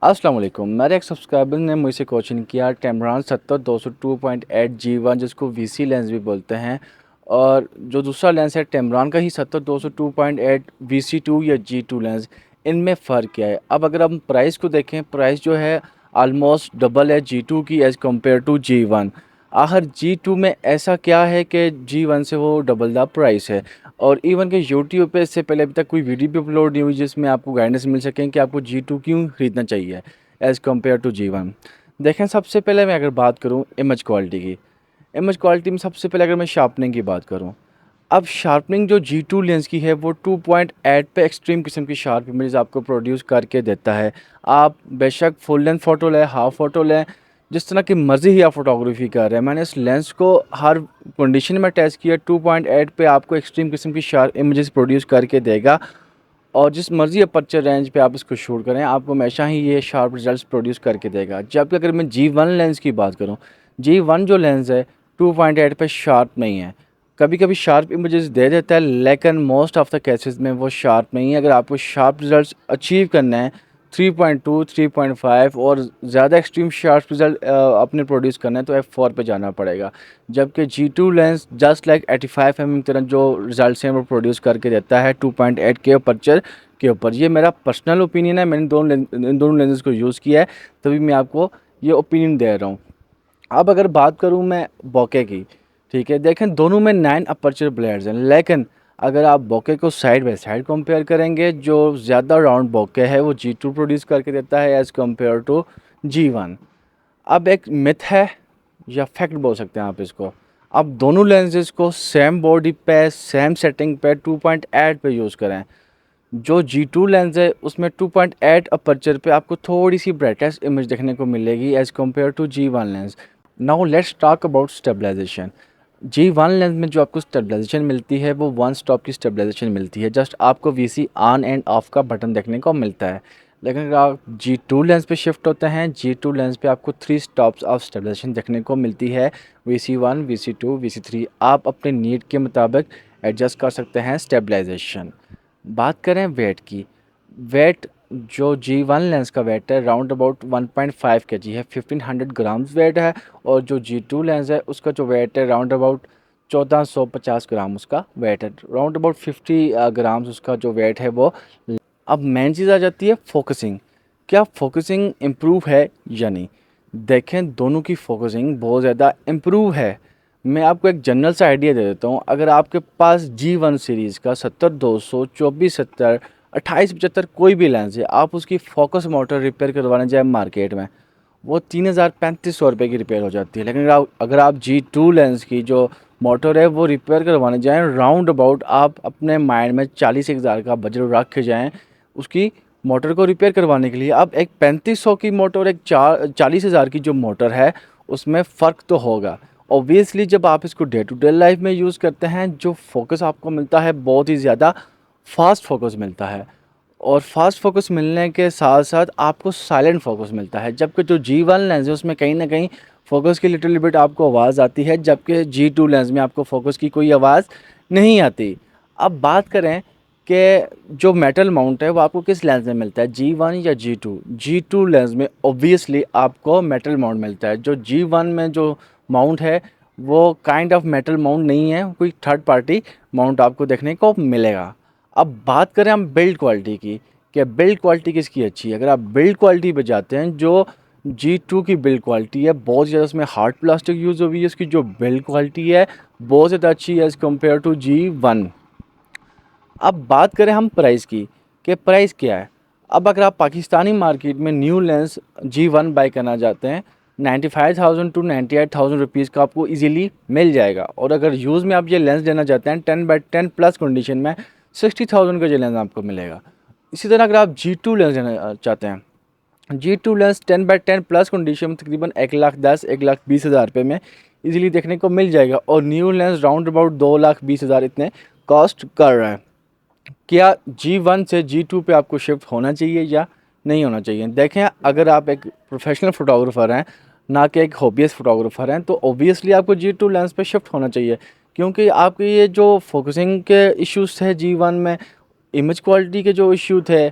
अस्सलाम वालेकुम। मेरे एक सब्सक्राइबर ने मुझसे क्वेश्चन किया टेमरान 70-200 2.8G1 जिसको वीसी लेंस भी बोलते हैं, और जो दूसरा लेंस है टेमरान का ही 70-200 2.8 VC2 या G2 लेंस, इनमें फ़र्क क्या है। अब अगर हम प्राइस को देखें, प्राइस जो है आलमोस्ट डबल है G2 की एज़ कम्पेयर टू G1। आखिर G2 में ऐसा क्या है कि G1 से वो डबल द प्राइस है। और इवन कि यूट्यूब पे इससे पहले अभी तक कोई वीडियो भी अपलोड नहीं हुई जिसमें आपको गाइडेंस मिल सकें कि आपको G2 क्यों ख़रीदना चाहिए एज़ कम्पेयर टू G1। देखें, सबसे पहले मैं अगर बात करूँ इमेज क्वालिटी की, इमेज क्वालिटी में सबसे पहले अगर मैं शार्पनिंग की बात करूँ, अब शार्पनिंग जो G2 लेंस की है वो 2.8 पे एक्सट्रीम किस्म की शार्प इमेज आपको प्रोड्यूस करके देता है। आप बेशक फुल लेंथ फ़ोटो लें, हाफ फ़ोटो लें, जिस तरह की मर्ज़ी ही आप फ़ोटोग्राफी कर रहे हैं, मैंने इस लेंस को हर कंडीशन में टेस्ट किया। 2.8 पे आपको एक्सट्रीम किस्म की शार्प इमेजेस प्रोड्यूस करके देगा, और जिस मर्ज़ी अपर्चर रेंज पे आप इसको शूट करें, आपको हमेशा ही ये शार्प रिजल्ट्स प्रोड्यूस करके देगा। जबकि अगर मैं G1 लेंस की बात करूँ, G1 जो लेंस है 2.8 पे शार्प नहीं है। कभी कभी शार्प इमेजेस दे देता है, लेकिन मोस्ट ऑफ द केसेस में वो शार्प नहीं है। अगर आपको शार्प रिजल्ट्स अचीव करना है 3.2 3.5 और ज़्यादा एक्सट्रीम शार्प रिजल्ट अपने प्रोड्यूस करना है, तो F4 पे जाना पड़ेगा। जबकि G2 lens just like 85 mm की तरह जो रिजल्ट्स हैं वो प्रोड्यूस करके देता है 2.8 के अपर्चर के ऊपर। ये मेरा पर्सनल ओपिनियन है, मैंने इन दोनों लेंसेज को यूज़ किया है, तभी मैं आपको ये ओपिनियन दे रहा हूँ। अब अगर बात करूँ मैं बोके की, ठीक है, देखें दोनों में 9 अपर्चर ब्लेड्स हैं, लेकिन अगर आप बोके को साइड बाय साइड कंपेयर करेंगे, जो ज़्यादा राउंड बोके है वो G2 प्रोड्यूस करके देता है एज़ कम्पेयर टू G1। अब एक मिथ है या फैक्ट बोल सकते हैं आप इसको, आप दोनों लेंसेज को सेम बॉडी पे सेम सेटिंग पे 2.8 पे यूज़ करें, जो G2 लेंस है उसमें 2.8 अपर्चर पे आपको थोड़ी सी ब्राइटेस्ट इमेज देखने को मिलेगी as compare to G1 lens. Now let's talk about stabilisation. G1 lens में जो आपको स्टेबलाइजेशन मिलती है वो वन स्टॉप की स्टेबलाइजेशन मिलती है, जस्ट आपको VC ऑन एंड ऑफ का बटन देखने को मिलता है। लेकिन अगर आप G2 लेंस पे शिफ्ट होते हैं, G2 लेंस पे आपको 3 स्टॉप्स ऑफ स्टेबलाइजेशन देखने को मिलती है, VC1 VC2 VC3। आप अपने नीड के मुताबिक एडजस्ट कर सकते हैं स्टेबलाइजेशन। बात करें वेट की, वेट जो G1 लेंस का वेट है राउंड अबाउट 1.5 kg है, 1500 ग्राम्स वेट है। और जो G2 लेंस है उसका जो वेट है राउंड अबाउट 1450 ग्राम उसका वेट है, राउंड अबाउट 50 ग्राम्स उसका जो वेट है वो। अब मेन चीज़ आ जाती है फोकसिंग, क्या फोकसिंग इम्प्रूव है या नहीं। देखें, दोनों की फोकसिंग बहुत ज़्यादा इम्प्रूव है। मैं आपको एक जनरल सा आइडिया दे देता हूँ। अगर आपके पास G1 सीरीज़ का 70-200 24-70 28-75 कोई भी लेंस है, आप उसकी फोकस मोटर रिपेयर करवाने जाए मार्केट में, वो 3000-3500 रुपये की रिपेयर हो जाती है। लेकिन अगर आप G2 लेंस की जो मोटर है वो रिपेयर करवाने जाएँ, राउंड अबाउट आप अपने माइंड में 40,000 का बजट रख के जाएँ उसकी मोटर को रिपेयर करवाने के लिए। अब एक 3500 की मोटर और एक 40,000 की जो मोटर है, उसमें फ़र्क तो होगा। ऑब्वियसली जब आप इसको डे टू डे लाइफ में यूज़ करते हैं, जो फोकस आपको मिलता है बहुत ही ज़्यादा फास्ट फोकस मिलता है, और फास्ट फोकस मिलने के साथ साथ आपको साइलेंट फोकस मिलता है। जबकि जो G1 लेंस है उसमें कहीं ना कहीं फोकस की लिटिल बिट आपको आवाज़ आती है, जबकि G2 लेंस में आपको फोकस की कोई आवाज़ नहीं आती। अब बात करें कि जो मेटल माउंट है वो आपको किस लेंस में मिलता है, G1 या G2। G2 लेंस में ऑब्वियसली आपको मेटल माउंट मिलता है। जो G1 में जो माउंट है वो काइंड ऑफ मेटल माउंट नहीं है, कोई थर्ड पार्टी माउंट आपको देखने को मिलेगा। अब बात करें हम बिल्ड क्वालिटी की, कि बिल्ड क्वालिटी किसकी अच्छी है। अगर आप बिल्ड क्वालिटी पे जाते हैं, जो G2 की बिल्ड क्वालिटी है बहुत ज़्यादा उसमें हार्ड प्लास्टिक यूज़ हुई है, उसकी जो बिल्ड क्वालिटी है बहुत ज़्यादा अच्छी है एज़ कम्पेयर टू G1। अब बात करें हम प्राइस की, कि प्राइस क्या है। अब अगर आप पाकिस्तानी मार्केट में न्यू लेंस G1 बाई करना चाहते हैं, 95,000 टू 98,000 रुपीज़ का आपको इजीली मिल जाएगा। और अगर यूज़ में आप ये लेंस लेना चाहते हैं 10/10 प्लस कंडीशन में, 60,000 का ये लेंस आपको मिलेगा। इसी तरह अगर आप G2 लेंस लेना चाहते हैं, G2 लेंस 10/10 प्लस कंडीशन में तकरीबन 1,10,000 1,20,000 रुपये में इजीली देखने को मिल जाएगा। और न्यू लेंस राउंड अबाउट 2,20,000 इतने कॉस्ट कर रहा है। क्या G1 से G2 पे आपको शिफ्ट होना चाहिए या नहीं होना चाहिए। देखें, अगर आप एक प्रोफेशनल फ़ोटोग्राफ़र हैं, ना कि एक हॉबीस्ट फ़ोटोग्राफ़र हैं, तो ऑब्वियसली आपको G2 लेंस पे शिफ्ट होना चाहिए। क्योंकि आपके ये जो फोकसिंग के इश्यूज़ थे G1 में, इमेज क्वालिटी के जो इश्यू थे,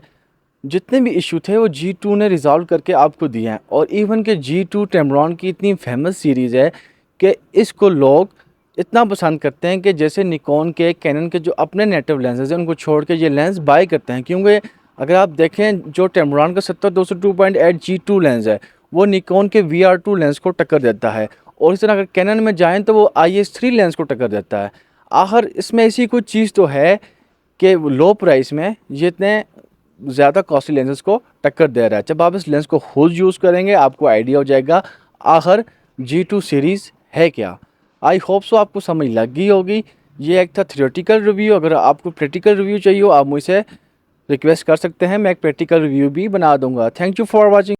जितने भी इशू थे वो G2 ने रिज़ॉल्व करके आपको दिए हैं। और इवन के G2 टेम्ब्रॉन की इतनी फेमस सीरीज़ है कि इसको लोग इतना पसंद करते हैं कि जैसे निकॉन के, कैनन के जो अपने नेटिव लेंसेज हैं उनको छोड़ के ये लेंस बाय करते हैं। क्योंकि अगर आप देखें जो टेम्ब्रॉन का 70-200-2.8 G2 लेंस है वो निकॉन के VR2 लेंस को टक्कर देता है। और इस तरह अगर कैनन में जाएँ तो वो IS3 लेंस को टक्कर देता है। आखिर इसमें ऐसी कोई चीज़ तो है कि लो प्राइस में ये इतने ज़्यादा कॉस्टली लेंसेज को टक्कर दे रहा है। जब आप इस लेंस को खुद यूज़ करेंगे आपको आइडिया हो जाएगा आखिर G2 सीरीज़ है क्या। आई होप सो आपको समझ लग गई होगी। ये एक था थियोरेटिकल रिव्यू। अगर आपको प्रैक्टिकल रिव्यू चाहिए हो आप मुझसे रिक्वेस्ट कर सकते हैं, मैं एक प्रैक्टिकल रिव्यू भी बना दूंगा। Thank you for watching.